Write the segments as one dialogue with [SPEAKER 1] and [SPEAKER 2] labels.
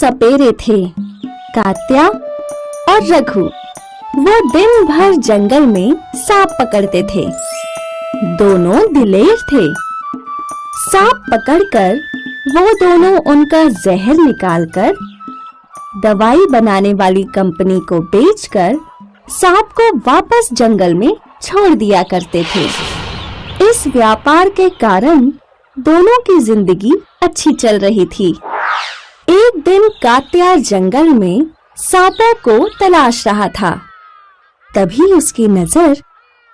[SPEAKER 1] सपेरे थे, कात्या और रघु। वो दिन भर जंगल में सांप पकड़ते थे। दोनों दिलेर थे। सांप पकड़कर वो दोनों उनका जहर निकालकर दवाई बनाने वाली कंपनी को बेचकर सांप को वापस जंगल में छोड़ दिया करते थे। इस व्यापार के कारण दोनों की जिंदगी अच्छी चल रही थी। एक दिन कात्या जंगल में सांपों को तलाश रहा था। तभी उसकी नजर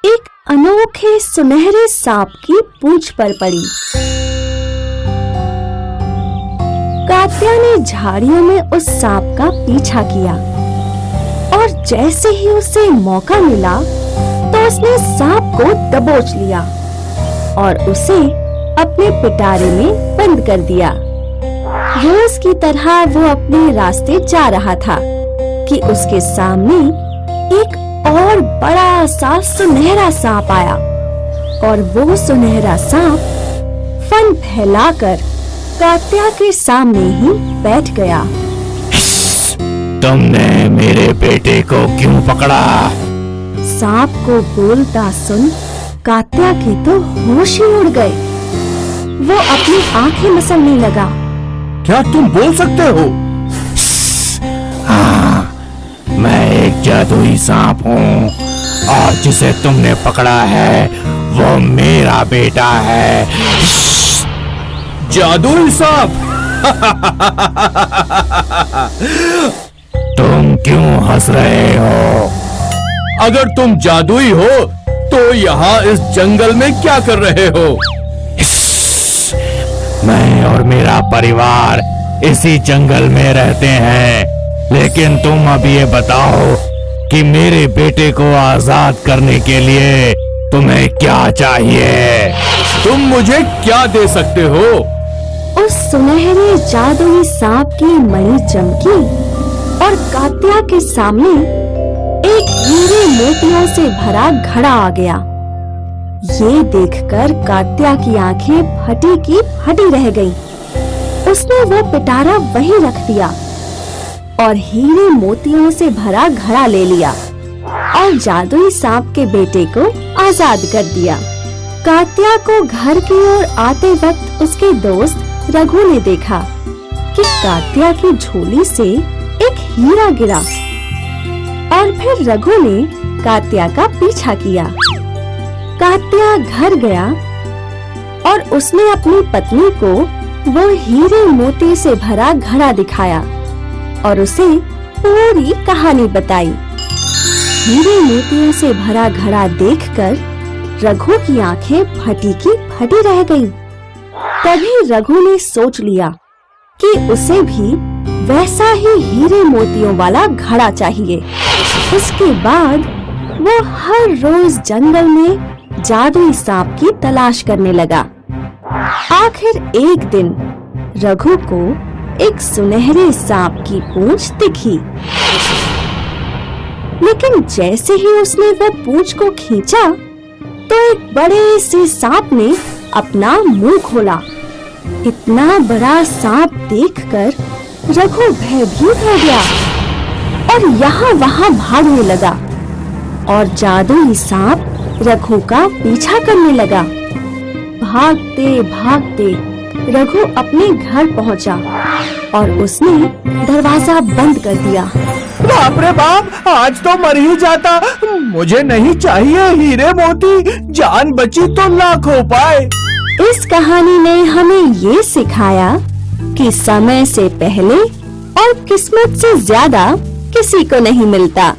[SPEAKER 1] एक अनोखे सुनहरे सांप की पूंछ पर पड़ी। कात्या ने झाड़ियों में उस सांप का पीछा किया और जैसे ही उसे मौका मिला तो उसने सांप को दबोच लिया और उसे अपने पिटारे में बंद कर दिया। रोज की तरह वो अपने रास्ते जा रहा था कि उसके सामने एक और बड़ा सा सुनहरा सांप आया और वो सुनहरा सांप फन फैलाकर कात्या के सामने ही बैठ गया।
[SPEAKER 2] तुमने मेरे बेटे को क्यों पकड़ा?
[SPEAKER 1] सांप को बोलता सुन कात्या के तो होश ही उड़ गए। वो अपनी आंखें मसलने लगा।
[SPEAKER 2] क्या तुम बोल सकते हो? हाँ, मैं एक जादुई सांप हूँ और जिसे तुमने पकड़ा है वो मेरा बेटा है। जादुई सांप? तुम क्यों हंस रहे हो? अगर तुम जादुई हो तो यहाँ इस जंगल में क्या कर रहे हो? मैं और मेरा परिवार इसी जंगल में रहते हैं, लेकिन तुम अब ये बताओ कि मेरे बेटे को आजाद करने के लिए तुम्हें क्या चाहिए? तुम मुझे क्या दे सकते हो?
[SPEAKER 1] उस सुनहरे जादुई सांप की मणि चमकी और कात्या के सामने एक हीरे मोतियों से भरा घड़ा आ गया। ये देखकर कात्या की आंखें फटी की फटी रह गईं। उसने वो पिटारा वहीं रख दिया और हीरे मोतियों से भरा घड़ा ले लिया और जादुई सांप के बेटे को आजाद कर दिया। कात्या को घर की ओर आते वक्त उसके दोस्त रघु ने देखा कि कात्या की झोली से एक हीरा गिरा और फिर रघु ने कात्या का पीछा किया। कात्या घर गया और उसने अपनी पत्नी को वो हीरे मोती से भरा घड़ा दिखाया और उसे पूरी कहानी बताई। हीरे मोतियों से भरा घड़ा देखकर रघु की आंखें फटी की फटी रह गईं। तभी रघु ने सोच लिया कि उसे भी वैसा ही हीरे मोतियों वाला घड़ा चाहिए। उसके बाद वो हर रोज जंगल में जादुई सांप की तलाश करने लगा। आखिर एक दिन रघु को एक सुनहरे सांप की पूंछ दिखी, लेकिन जैसे ही उसने वो पूंछ को खींचा तो एक बड़े से सांप ने अपना मुंह खोला। इतना बड़ा सांप देखकर रघु भयभीत हो गया और यहाँ वहाँ भागने लगा और जादुई सांप रघु का पीछा करने लगा। भागते भागते रघु अपने घर पहुँचा और उसने दरवाजा बंद कर दिया।
[SPEAKER 2] बाप रे बाप, आज तो मर ही जाता। मुझे नहीं चाहिए हीरे मोती, जान बची तो लाख हो पाए।
[SPEAKER 1] इस कहानी ने हमें ये सिखाया कि समय से पहले और किस्मत से ज्यादा किसी को नहीं मिलता।